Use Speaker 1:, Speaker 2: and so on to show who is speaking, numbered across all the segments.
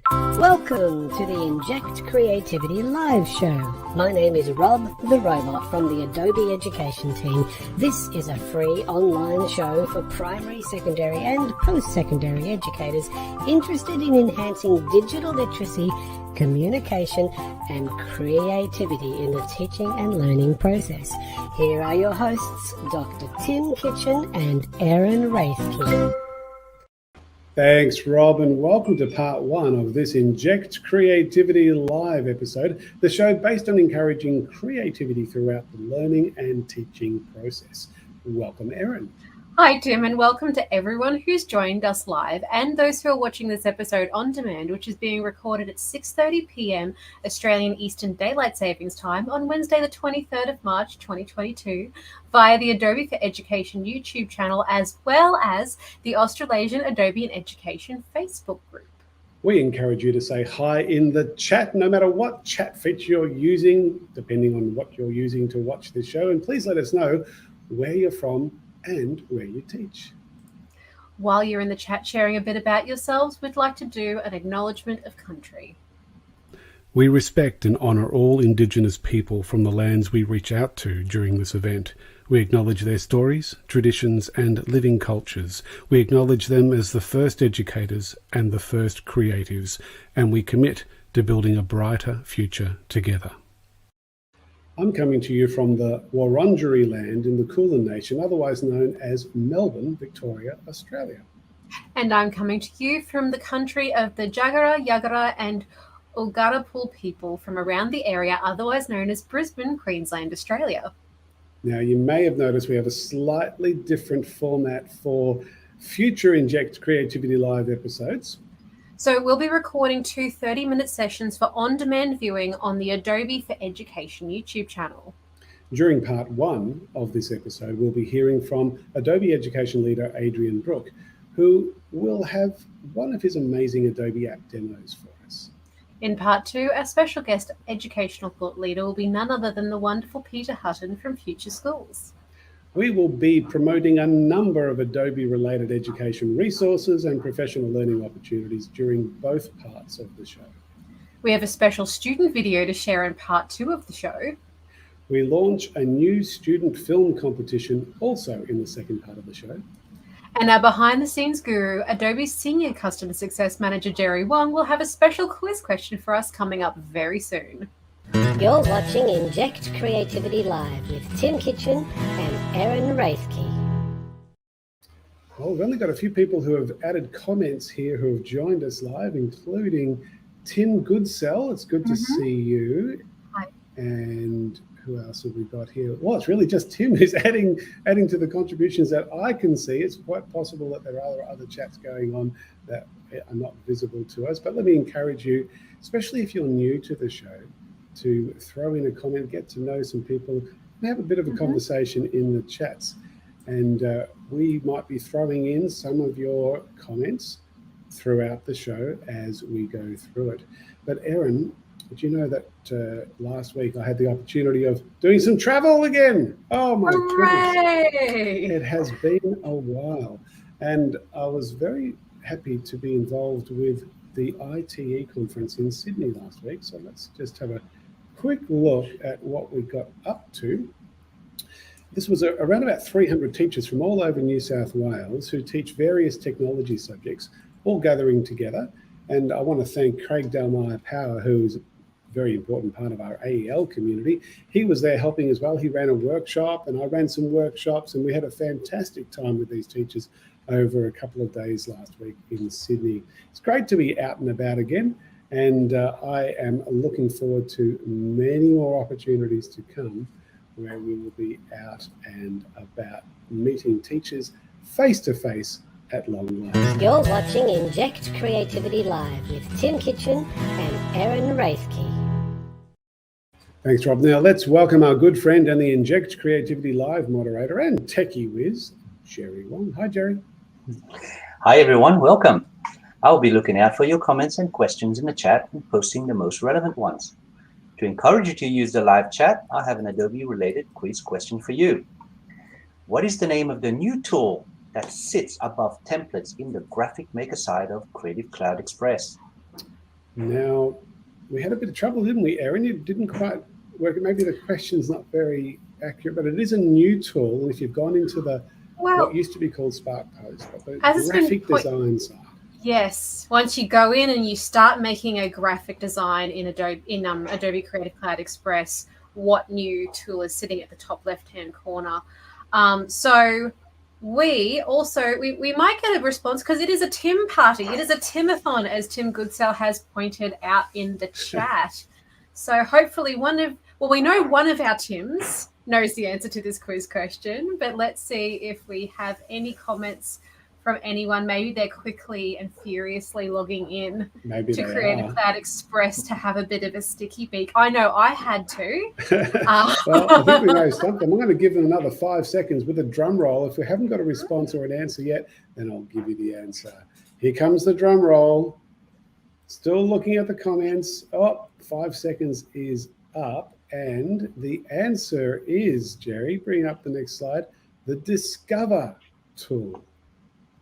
Speaker 1: Welcome to the Inject Creativity Live Show. My name is Rob the Robot from the Adobe Education team. This is a free online show for primary, secondary and post-secondary educators interested in enhancing digital literacy, communication and creativity in the teaching and learning process. Here are your hosts, Dr. Tim Kitchen and Erin Raethke.
Speaker 2: Thanks, Rob, and welcome to part one of this Inject Creativity Live episode, the show based on encouraging creativity throughout the learning and teaching process. Welcome, Erin.
Speaker 3: Hi, Tim, and welcome to everyone who's joined us live and those who are watching this episode on demand, which is being recorded at 6:30 p.m. Australian Eastern Daylight Savings Time on Wednesday, the 23rd of March, 2022, via the Adobe for Education YouTube channel, as well as the Australasian Adobe in Education Facebook group.
Speaker 2: We encourage you to say hi in the chat, no matter what chat feature you're using, depending on what you're using to watch this show, and please let us know where you're from and where you teach.
Speaker 3: While you're in the chat sharing a bit about yourselves, we'd like to do an acknowledgement of country.
Speaker 2: We respect and honour all Indigenous people from the lands we reach out to during this event. We acknowledge their stories, traditions and living cultures. We acknowledge them as the first educators and the first creatives, and we commit to building a brighter future together. I'm coming to you from the Wurundjeri land in the Kulin Nation, otherwise known as Melbourne, Victoria, Australia.
Speaker 3: And I'm coming to you from the country of the Jagera, Yagara and Ugarapul people from around the area, otherwise known as Brisbane, Queensland, Australia.
Speaker 2: Now, you may have noticed we have a slightly different format for future Inject Creativity Live episodes.
Speaker 3: So we'll be recording two 30-minute sessions for on-demand viewing on the Adobe for Education YouTube channel.
Speaker 2: During part one of this episode, we'll be hearing from Adobe Education leader Adrian Brooke, who will have one of his amazing Adobe app demos for us.
Speaker 3: In part two, our special guest educational thought leader will be none other than the wonderful Peter Hutton from Future Schools.
Speaker 2: We will be promoting a number of Adobe-related education resources and professional learning opportunities during both parts of the show.
Speaker 3: We have a special student video to share in part two of the show.
Speaker 2: We launch a new student film competition also in the second part of the show.
Speaker 3: And our behind-the-scenes guru, Adobe's Senior Customer Success Manager, Jerry Wong, will have a special quiz question for us coming up very soon.
Speaker 1: You're watching Inject Creativity Live with Tim Kitchen and Erin Raethke.
Speaker 2: Well, we've only got a few people who have added comments here who have joined us live, including Tim Goodsell. It's good to see you.
Speaker 3: Hi.
Speaker 2: And who else have we got here? Well, it's really just Tim who's adding to the contributions that I can see. It's quite possible that there are other chats going on that are not visible to us. But let me encourage you, especially if you're new to the show, to throw in a comment, get to know some people, and have a bit of a conversation in the chats. And we might be throwing in some of your comments throughout the show as we go through it. But Erin, did you know that last week I had the opportunity of doing some travel again? Oh my goodness. It has been a while. And I was very happy to be involved with the Ite Conference in Sydney last week. So let's just have a quick look at what we got up to. This was around about 300 teachers from all over New South Wales who teach various technology subjects, all gathering together. And I want to thank Craig Delmeyer Power, who is a very important part of our AEL community. He was there helping as well. He ran a workshop and I ran some workshops, and we had a fantastic time with these teachers over a couple of days last week in Sydney. It's great to be out and about again. And I am looking forward to many more opportunities to come where we will be out and about meeting teachers face-to-face at long last.
Speaker 1: You're watching Inject Creativity Live with Tim Kitchen and Erin Raethke.
Speaker 2: Thanks, Rob. Now let's welcome our good friend and the Inject Creativity Live moderator and techie whiz, Jerry Wong. Hi, Jerry.
Speaker 4: Hi, everyone. Welcome. I'll be looking out for your comments and questions in the chat and posting the most relevant ones. To encourage you to use the live chat, I have an Adobe-related quiz question for you. What is the name of the new tool that sits above templates in the graphic maker side of Creative Cloud Express?
Speaker 2: Now, we had a bit of trouble, didn't we, Erin? It didn't quite work. Maybe the question's not very accurate, but it is a new tool. And if you've gone into the what used to be called Spark Post, but the graphic design side.
Speaker 3: Yes, once you go in and you start making a graphic design in Adobe Creative Cloud Express, what new tool is sitting at the top left-hand corner? So we might get a response because it is a Tim party. It is a Timathon, as Tim Goodsell has pointed out in the chat. So hopefully we know one of our Tims knows the answer to this quiz question, but let's see if we have any comments from anyone. Maybe they're quickly and furiously logging in to Creative Cloud Express to have a bit of a sticky beak. I know I had to.
Speaker 2: Well, I think we know something. I'm going to give them another 5 seconds with a drum roll. If we haven't got a response or an answer yet, then I'll give you the answer. Here comes the drum roll. Still looking at the comments. 5 seconds is up. And the answer is, Jerry, bring up the next slide, the Discover tool.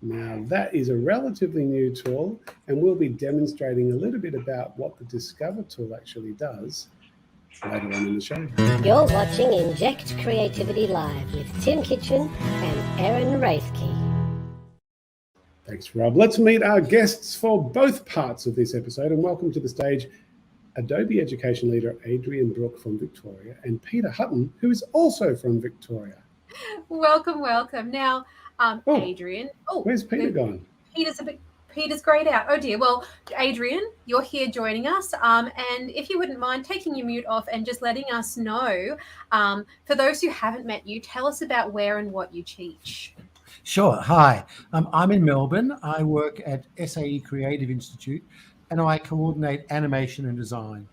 Speaker 2: Now, that is a relatively new tool, and we'll be demonstrating a little bit about what the Discover tool actually does later on in the show.
Speaker 1: You're watching Inject Creativity Live with Tim Kitchen and Erin Raethke.
Speaker 2: Thanks, Rob. Let's meet our guests for both parts of this episode, and welcome to the stage Adobe Education Leader Adrian Brooke from Victoria and Peter Hutton, who is also from Victoria.
Speaker 3: Welcome, welcome. Now, Adrian.
Speaker 2: Where's Peter gone?
Speaker 3: Peter's grayed out. Oh dear. Well, Adrian, you're here joining us. And if you wouldn't mind taking your mute off and just letting us know, for those who haven't met you, tell us about where and what you teach.
Speaker 5: Sure. Hi. I'm in Melbourne. I work at SAE Creative Institute, and I coordinate animation and design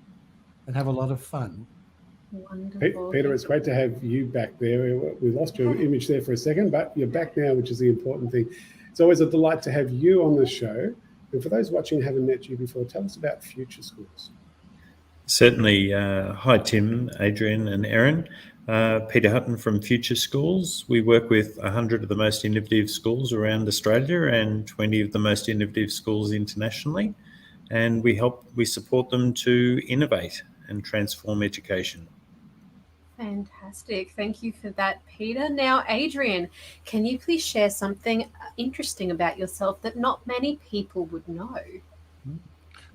Speaker 5: and have a lot of fun.
Speaker 3: Wonderful.
Speaker 2: Peter, it's great to have you back there. We lost your image there for a second, but you're back now, which is the important thing. It's always a delight to have you on the show. And for those watching who haven't met you before, tell us about Future Schools.
Speaker 6: Certainly. Hi, Tim, Adrian and Erin. Peter Hutton from Future Schools. We work with 100 of the most innovative schools around Australia and 20 of the most innovative schools internationally. And we support them to innovate and transform education.
Speaker 3: Fantastic. Thank you for that, Peter. Now, Adrian, can you please share something interesting about yourself that not many people would know?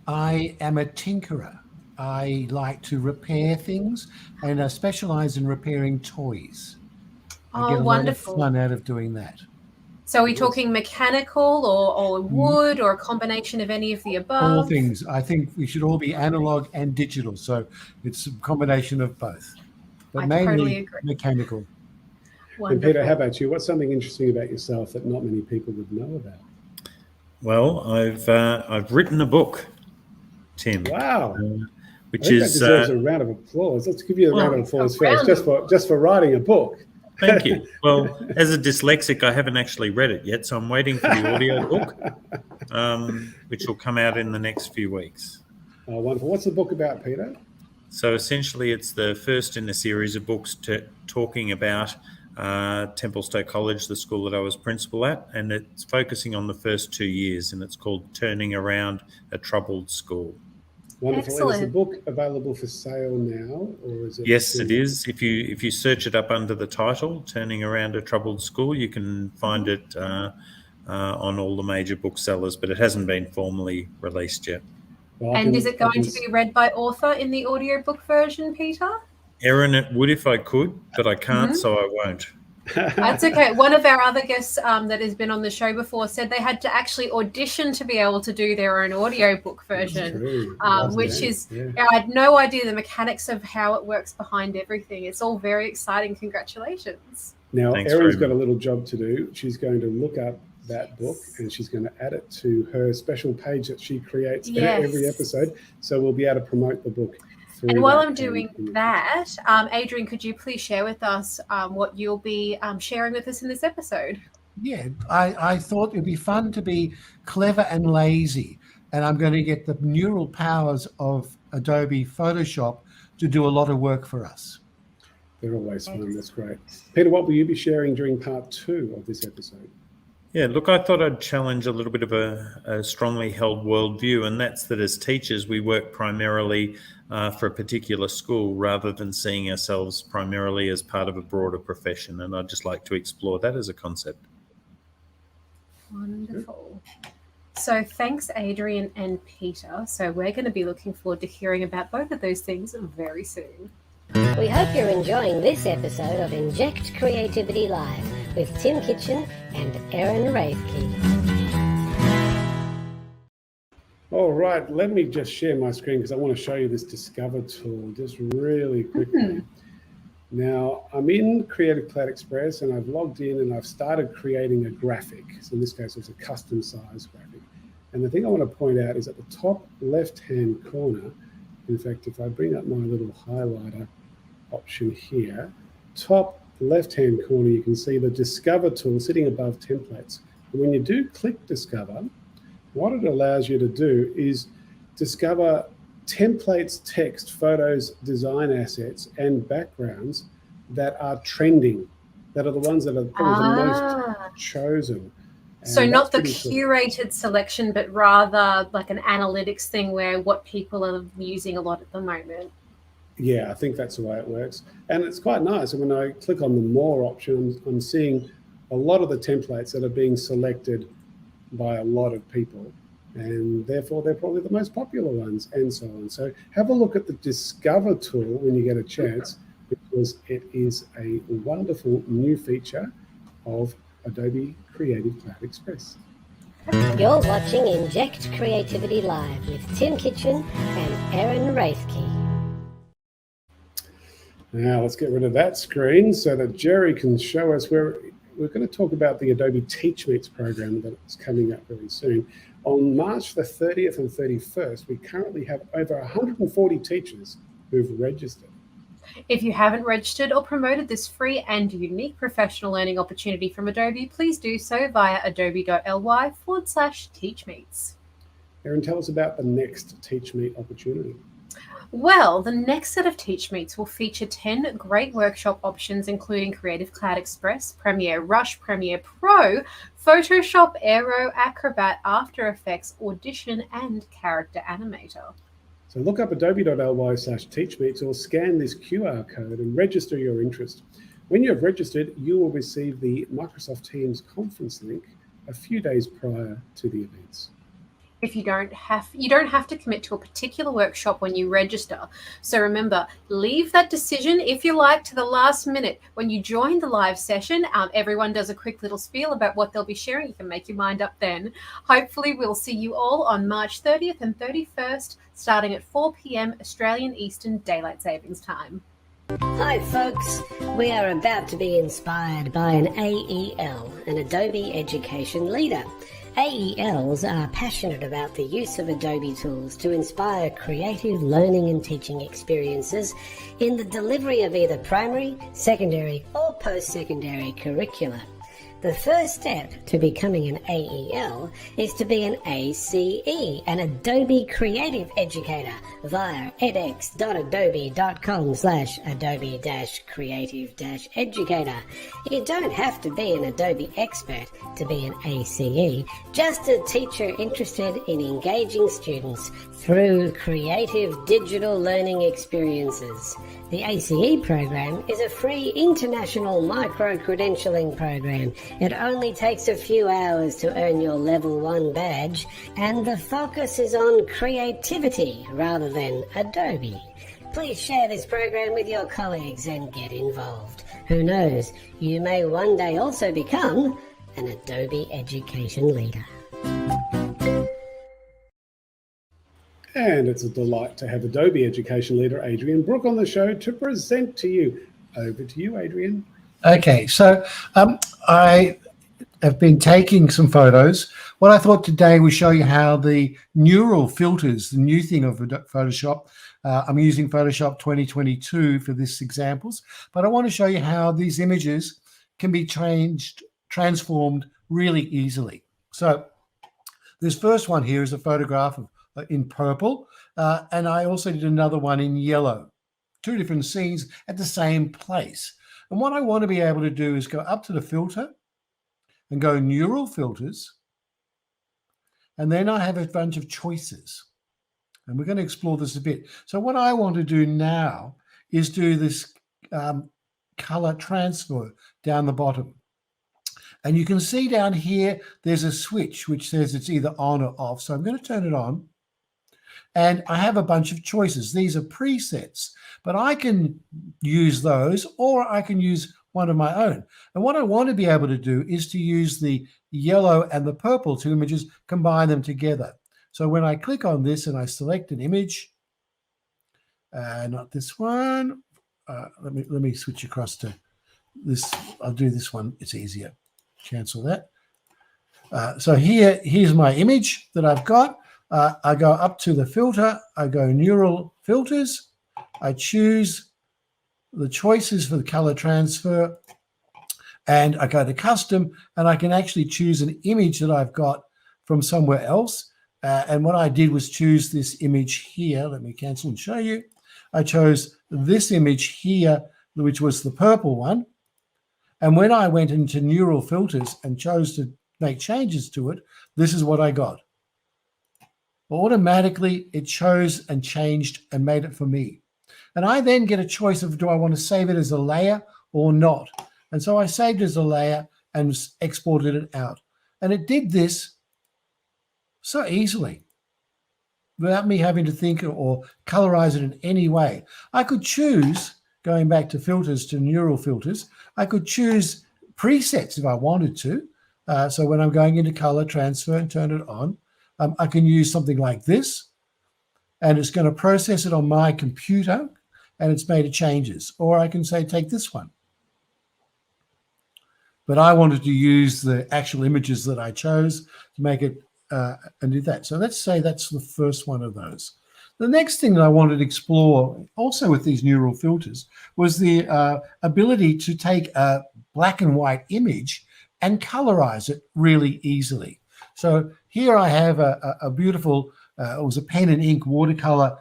Speaker 5: I am a tinkerer. I like to repair things, and I specialize in repairing toys. I get a
Speaker 3: wonderful.
Speaker 5: lot of fun out of doing that.
Speaker 3: So are we talking mechanical or wood or a combination of any of the above?
Speaker 5: All things. I think we should all be analog and digital. So it's a combination of both. But mainly
Speaker 3: totally agree.
Speaker 5: Mechanical.
Speaker 3: Wonderful.
Speaker 2: And Peter, how about you? What's something interesting about yourself that not many people would know about?
Speaker 6: Well, I've written a book, Tim.
Speaker 2: Wow.
Speaker 6: Which
Speaker 2: that deserves a round of applause. Let's give you a round of applause first, just for writing a book.
Speaker 6: Thank you. Well, as a dyslexic, I haven't actually read it yet, so I'm waiting for the audio book, which will come out in the next few weeks.
Speaker 2: Oh, wonderful. What's the book about, Peter?
Speaker 6: So essentially, it's the first in a series of books talking about Templestowe College, the school that I was principal at, and it's focusing on the first 2 years, and it's called Turning Around a Troubled School.
Speaker 2: Wonderful.
Speaker 3: Excellent.
Speaker 2: And is the book available for sale now, or is it?
Speaker 6: Yes, it is. If you search it up under the title, Turning Around a Troubled School, you can find it on all the major booksellers, but it hasn't been formally released yet.
Speaker 2: Well,
Speaker 3: and is it going to be read by author in the audiobook version, Peter?
Speaker 6: Erin, it would if I could, but I can't, so I won't.
Speaker 3: That's okay. One of our other guests that has been on the show before said they had to actually audition to be able to do their own audiobook version, which is, I had no idea the mechanics of how it works behind everything. It's all very exciting. Congratulations.
Speaker 2: Now, Erin's got a little job to do. She's going to look up that book and she's going to add it to her special page that she creates every episode. So we'll be able to promote the book.
Speaker 3: And while I'm doing that, Adrian, could you please share with us what you'll be sharing with us in this episode?
Speaker 5: Yeah, I thought it'd be fun to be clever and lazy. And I'm going to get the neural powers of Adobe Photoshop to do a lot of work for us.
Speaker 2: They're always fun. That's great. Peter, what will you be sharing during part 2 of this episode?
Speaker 6: Yeah, look, I thought I'd challenge a little bit of a strongly held worldview, and that's that as teachers, we work primarily for a particular school rather than seeing ourselves primarily as part of a broader profession. And I'd just like to explore that as a concept.
Speaker 3: Wonderful. So thanks, Adrian and Peter. So we're going to be looking forward to hearing about both of those things very soon.
Speaker 1: We hope you're enjoying this episode of Inject Creativity Live with Tim Kitchen and Erin Raethke.
Speaker 2: All right, let me just share my screen because I want to show you this Discover tool just really quickly. Now, I'm in Creative Cloud Express and I've logged in and I've started creating a graphic. So in this case, it's a custom size graphic. And the thing I want to point out is at the top left-hand corner, in fact, if I bring up my little highlighter option here, top left-hand corner, you can see the Discover tool sitting above templates. And when you do click Discover, what it allows you to do is discover templates, text, photos, design assets, and backgrounds that are trending, that are the ones that are probably the most chosen.
Speaker 3: So
Speaker 2: And
Speaker 3: not the
Speaker 2: that's pretty
Speaker 3: curated selection, but rather like an analytics thing where what people are using a lot at the moment.
Speaker 2: Yeah, I think that's the way it works. And it's quite nice. And when I click on the More option, I'm seeing a lot of the templates that are being selected by a lot of people. And therefore, they're probably the most popular ones and so on. So have a look at the Discover tool when you get a chance, because it is a wonderful new feature of Adobe Creative Cloud Express.
Speaker 1: You're watching Inject Creativity Live with Tim Kitchen and Erin Raethke.
Speaker 2: Now let's get rid of that screen so that Jerry can show us where we're going to talk about the Adobe TeachMeets program that's coming up very soon. On March the 30th and 31st, we currently have over 140 teachers who've registered.
Speaker 3: If you haven't registered or promoted this free and unique professional learning opportunity from Adobe, please do so via adobe.ly/teachmeets.
Speaker 2: Erin, tell us about the next TeachMeet opportunity.
Speaker 3: Well, the next set of TeachMeets will feature 10 great workshop options, including Creative Cloud Express, Premiere Rush, Premiere Pro, Photoshop, Aero, Acrobat, After Effects, Audition, and Character Animator.
Speaker 2: So look up adobe.ly/teachmeets or scan this QR code and register your interest. When you have registered, you will receive the Microsoft Teams conference link a few days prior to the events.
Speaker 3: If you don't have to commit to a particular workshop when you register. So remember, leave that decision, if you like, to the last minute. When you join the live session, everyone does a quick little spiel about what they'll be sharing. You can make your mind up then. Hopefully, we'll see you all on March 30th and 31st, starting at 4 p.m. Australian Eastern Daylight Savings Time.
Speaker 1: Hi folks, we are about to be inspired by an AEL, an Adobe Education Leader. AELs are passionate about the use of Adobe tools to inspire creative learning and teaching experiences in the delivery of either primary, secondary, or post-secondary curricula. The first step to becoming an AEL is to be an ACE, an Adobe Creative Educator, via edx.adobe.com/adobe-creative-educator. You don't have to be an Adobe expert to be an ACE, just a teacher interested in engaging students through creative digital learning experiences. The ACE program is a free international micro-credentialing program. It only takes a few hours to earn your level 1 badge, and the focus is on creativity rather than Adobe. Please share this program with your colleagues and get involved. Who knows, you may one day also become an Adobe Education Leader.
Speaker 2: And it's a delight to have Adobe Education Leader Adrian Brooke on the show to present to you. Over to you, Adrian.
Speaker 5: Okay, so I have been taking some photos. What I thought today was show you how the neural filters, the new thing of Photoshop, I'm using Photoshop 2022 for this examples, but I want to show you how these images can be transformed really easily. So this first one here is a photograph of in purple, and I also did another one in yellow, 2 different scenes at the same place. And what I want to be able to do is go up to the filter and go neural filters. And then I have a bunch of choices. And we're going to explore this a bit. So what I want to do now is do this color transfer down the bottom. And you can see down here, there's a switch which says it's either on or off. So I'm going to turn it on. And I have a bunch of choices. These are presets, but I can use those or I can use one of my own. And what I want to be able to do is to use the yellow and the purple two images, combine them together. So when I click on this and I select an image, not this one, let me switch across to this. I'll do this one. It's easier. Cancel that. So here's my image that I've got. I go up to the filter. I go neural filters. I choose the choices for the color transfer, and I go to custom, and I can actually choose an image that I've got from somewhere else. And what I did was choose this image here. Let me cancel and show you. I chose this image here, which was the purple one. And when I went into neural filters and chose to make changes to it, this is what I got. Automatically, it chose and changed and made it for me. And I then get a choice of, do I want to save it as a layer or not? And so I saved it as a layer and exported it out. And it did this so easily without me having to think or colorize it in any way. I could choose, going back to filters, to neural filters, I could choose presets if I wanted to. So when I'm going into color transfer and turn it on, I can use something like this, and it's going to process it on my computer, and it's made changes. Or I can say, take this one. But I wanted to use the actual images that I chose to make it and do that. So let's say that's the first one of those. The next thing that I wanted to explore, also with these neural filters, was the ability to take a black and white image and colorize it really easily. So here I have a beautiful, it was a pen and ink watercolor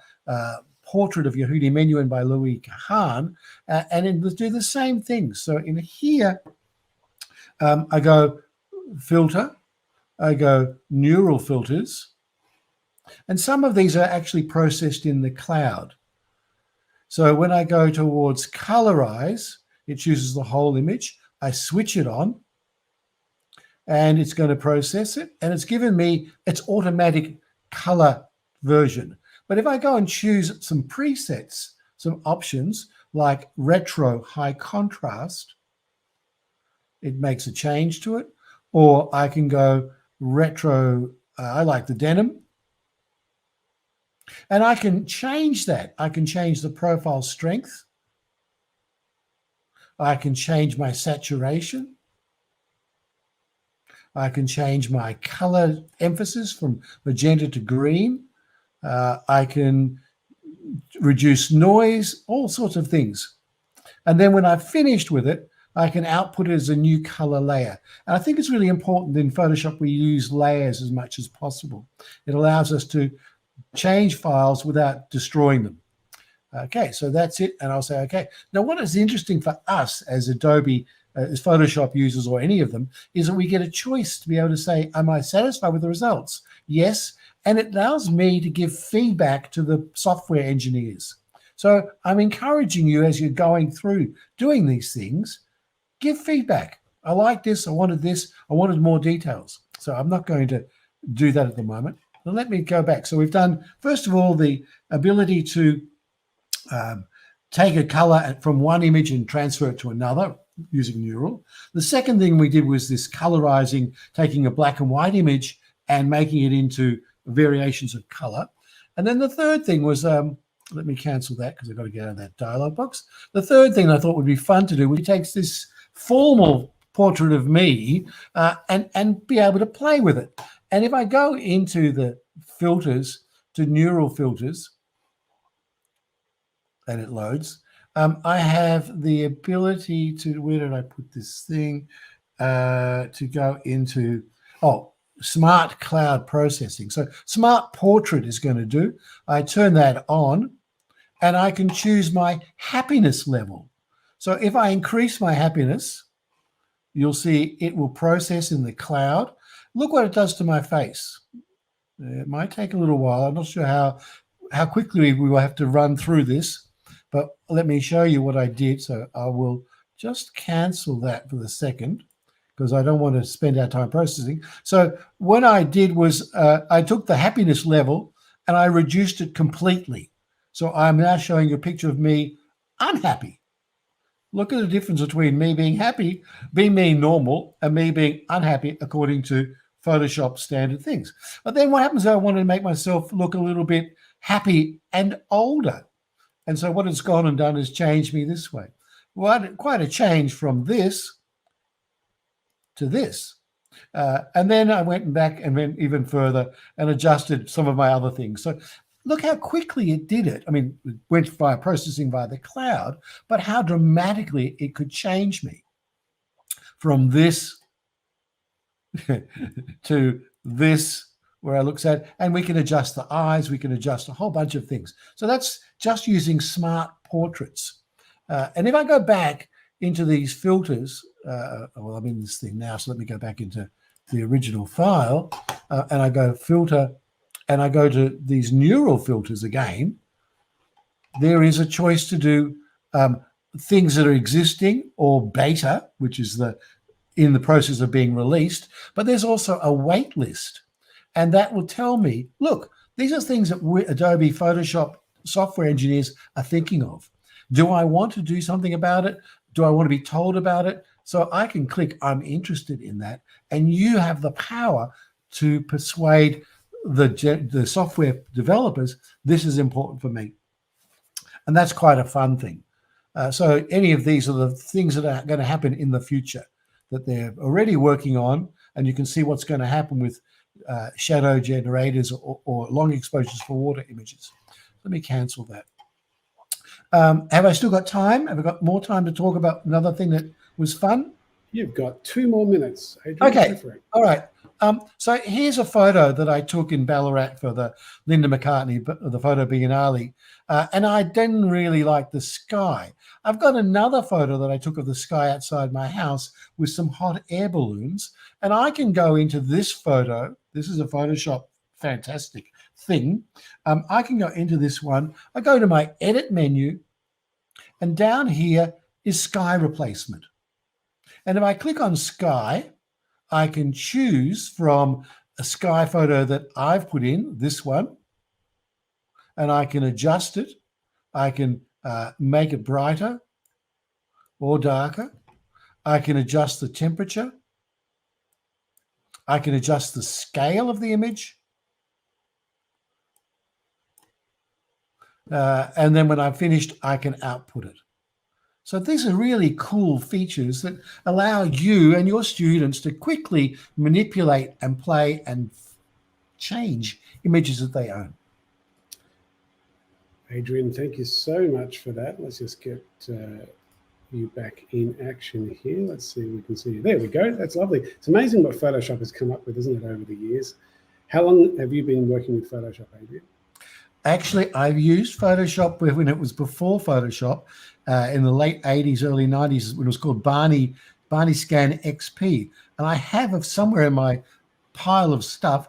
Speaker 5: portrait of Yehudi Menuhin by Louis Kahan, and it do the same thing. So in here, I go filter, I go neural filters, and some of these are actually processed in the cloud. So when I go towards colorize, it chooses the whole image. I switch it on, and it's going to process it, and it's given me its automatic color version. But if I go and choose some presets, some options like retro high contrast, it makes a change to it. Or I can go retro, I like the denim, and I can change that. I can change the profile strength. I can change my saturation. I can change my color emphasis from magenta to green. I can reduce noise, all sorts of things. And then when I've finished with it, I can output it as a new color layer. And I think it's really important in Photoshop we use layers as much as possible. It allows us to change files without destroying them. Okay, so that's it. And I'll say, okay. Now, what is interesting for us as Adobe, as Photoshop users or any of them, is that we get a choice to be able to say, am I satisfied with the results? Yes. And it allows me to give feedback to the software engineers. So I'm encouraging you as you're going through doing these things, give feedback. I like this. I wanted this. I wanted more details. So I'm not going to do that at the moment. Now let me go back. So we've done, first of all, the ability to take a color from one image and transfer it to another using neural. The second thing we did was this colorizing, taking a black and white image and making it into variations of color. And then the third thing was, let me cancel that because I've got to get out of that dialog box. The third thing I thought would be fun to do was takes this formal portrait of me and be able to play with it. And if I go into the filters, to neural filters, and it loads, I have the ability to, where did I put this thing, to go into, smart cloud processing. So smart portrait is going to do. I turn that on and I can choose my happiness level. So if I increase my happiness, you'll see it will process in the cloud. Look what it does to my face. It might take a little while. I'm not sure how quickly we will have to run through this, but let me show you what I did. So I will just cancel that for the second because I don't want to spend our time processing. So what I did was I took the happiness level and I reduced it completely. So I'm now showing you a picture of me unhappy. Look at the difference between me being happy, being me normal, and me being unhappy according to Photoshop standard things. But then what happens is I wanted to make myself look a little bit happy and older. And so what it's gone and done is changed me this way. Well, quite a change from this to this. And then I went back and went even further and adjusted some of my other things. So look how quickly it did it. I mean, it went via processing via the cloud, but how dramatically it could change me from this to this, where I look sad, and we can adjust the eyes, we can adjust a whole bunch of things. So that's just using smart portraits. And if I go back into these filters, well, I'm in this thing now, so let me go back into the original file, and I go filter, and I go to these neural filters again. There is a choice to do things that are existing or beta, which is in the process of being released, but there's also a wait list. And that will tell me, look, these are things that we Adobe Photoshop software engineers are thinking of. Do I want to do something about it? Do I want to be told about it? So I can click, I'm interested in that. And you have the power to persuade the software developers, this is important for me. And that's quite a fun thing. So any of these are the things that are going to happen in the future that they're already working on. And you can see what's going to happen with shadow generators or long exposures for water images. Let me cancel that. Have I still got time? Have I got more time to talk about another thing that was fun?
Speaker 2: You've got 2 more minutes, Adrian.
Speaker 5: Okay, all right. So here's a photo that I took in Ballarat for the Linda McCartney, the photo biennale, and I didn't really like the sky. I've got another photo that I took of the sky outside my house with some hot air balloons, and I can go into this photo. This is a Photoshop fantastic thing. I can go into this one. I go to my edit menu, and down here is sky replacement. And if I click on sky, I can choose from a sky photo that I've put in, this one, and I can adjust it. I can make it brighter or darker. I can adjust the temperature. I can adjust the scale of the image. And then when I've finished, I can output it. So these are really cool features that allow you and your students to quickly manipulate and play and change images that they own.
Speaker 2: Adrian, thank you so much for that. Let's just get you back in action here. Let's see if we can see you. There we go. That's lovely. It's amazing what Photoshop has come up with, isn't it, over the years? How long have you been working with Photoshop, Adrian? Actually,
Speaker 5: I've used Photoshop when it was before Photoshop in the late 80s, early 90s, when it was called Barney Scan XP. And I have somewhere in my pile of stuff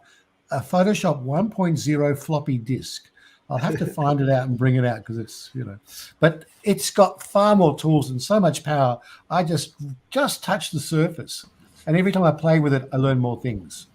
Speaker 5: a Photoshop 1.0 floppy disk. I'll have to find it out and bring it out because it's, but it's got far more tools and so much power. I just touch the surface. And every time I play with it, I learn more things.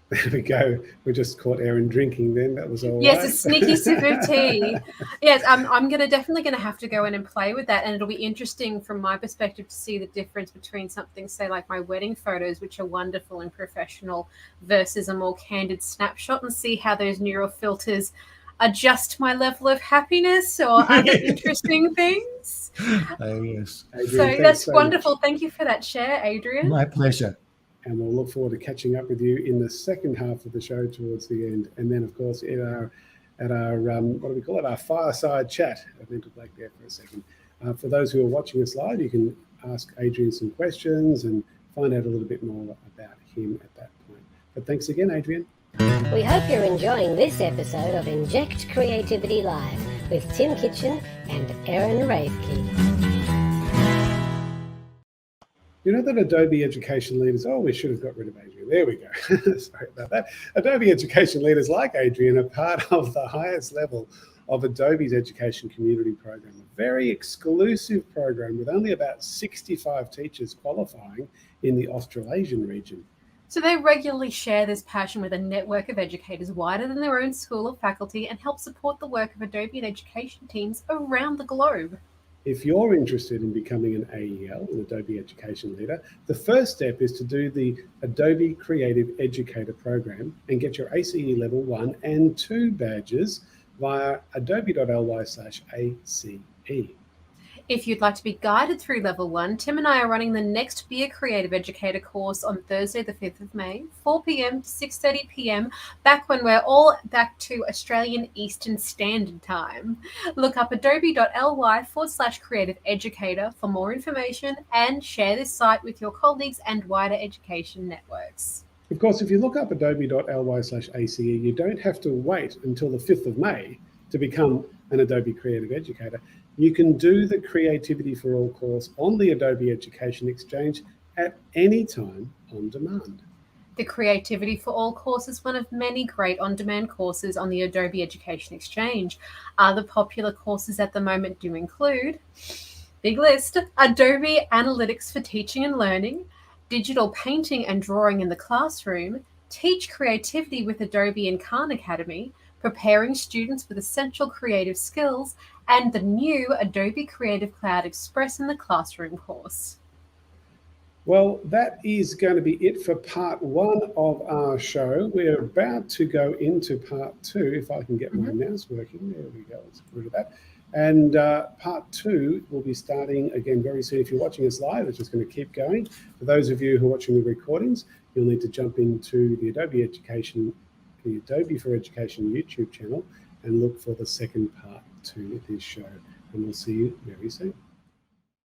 Speaker 2: There we go. We just caught Erin drinking then. That was all
Speaker 3: yes,
Speaker 2: right.
Speaker 3: A sneaky sip of tea. Yes, I'm definitely going to have to go in and play with that. And it'll be interesting from my perspective to see the difference between something, say, like my wedding photos, which are wonderful and professional, versus a more candid snapshot, and see how those neural filters adjust my level of happiness or other interesting things.
Speaker 5: Oh, yes.
Speaker 2: Adrian,
Speaker 3: so that's wonderful.
Speaker 2: Much.
Speaker 3: Thank you for that share, Adrian.
Speaker 5: My pleasure.
Speaker 2: And we'll look forward to catching up with you in the second half of the show towards the end. And then, of course, at our what do we call it? Our fireside chat. I meant to blank there for a second. For those who are watching us live, you can ask Adrian some questions and find out a little bit more about him at that point. But thanks again, Adrian.
Speaker 1: We hope you're enjoying this episode of Inject Creativity Live with Tim Kitchen and Erin Raethke.
Speaker 2: You know that Adobe education leaders, oh, we should have got rid of Adrian. There we go. Sorry about that. Adobe education leaders like Adrian are part of the highest level of Adobe's education community program, a very exclusive program with only about 65 teachers qualifying in the Australasian region.
Speaker 3: So they regularly share this passion with a network of educators wider than their own school or faculty and help support the work of Adobe and education teams around the globe.
Speaker 2: If you're interested in becoming an AEL, an Adobe Education Leader, the first step is to do the Adobe Creative Educator program and get your ACE Level 1 and 2 badges via adobe.ly/ACE.
Speaker 3: If you'd like to be guided through Level 1, Tim and I are running the next Be a Creative Educator course on Thursday the 5th of May, 4 p.m. to 6:30 p.m, back when we're all back to Australian Eastern Standard Time. Look up adobe.ly/creative educator for more information and share this site with your colleagues and wider education networks.
Speaker 2: Of course, if you look up adobe.ly/ACE, you don't have to wait until the 5th of May to become an Adobe Creative Educator. You can do the Creativity for All course on the Adobe Education Exchange at any time on demand.
Speaker 3: The Creativity for All course is one of many great on-demand courses on the Adobe Education Exchange. Other popular courses at the moment do include, big list, Adobe Analytics for Teaching and Learning, Digital Painting and Drawing in the Classroom, Teach Creativity with Adobe and Khan Academy, Preparing Students with Essential Creative Skills, and the new Adobe Creative Cloud Express in the Classroom course.
Speaker 2: Well, that is going to be it for part 1 of our show. We're about to go into part 2, if I can get my mouse working. There we go, let's get rid of that. And part 2 will be starting again very soon. If you're watching us live, it's just going to keep going. For those of you who are watching the recordings, you'll need to jump into the Adobe for Education YouTube channel and look for the second part to this show. And we'll see you very soon.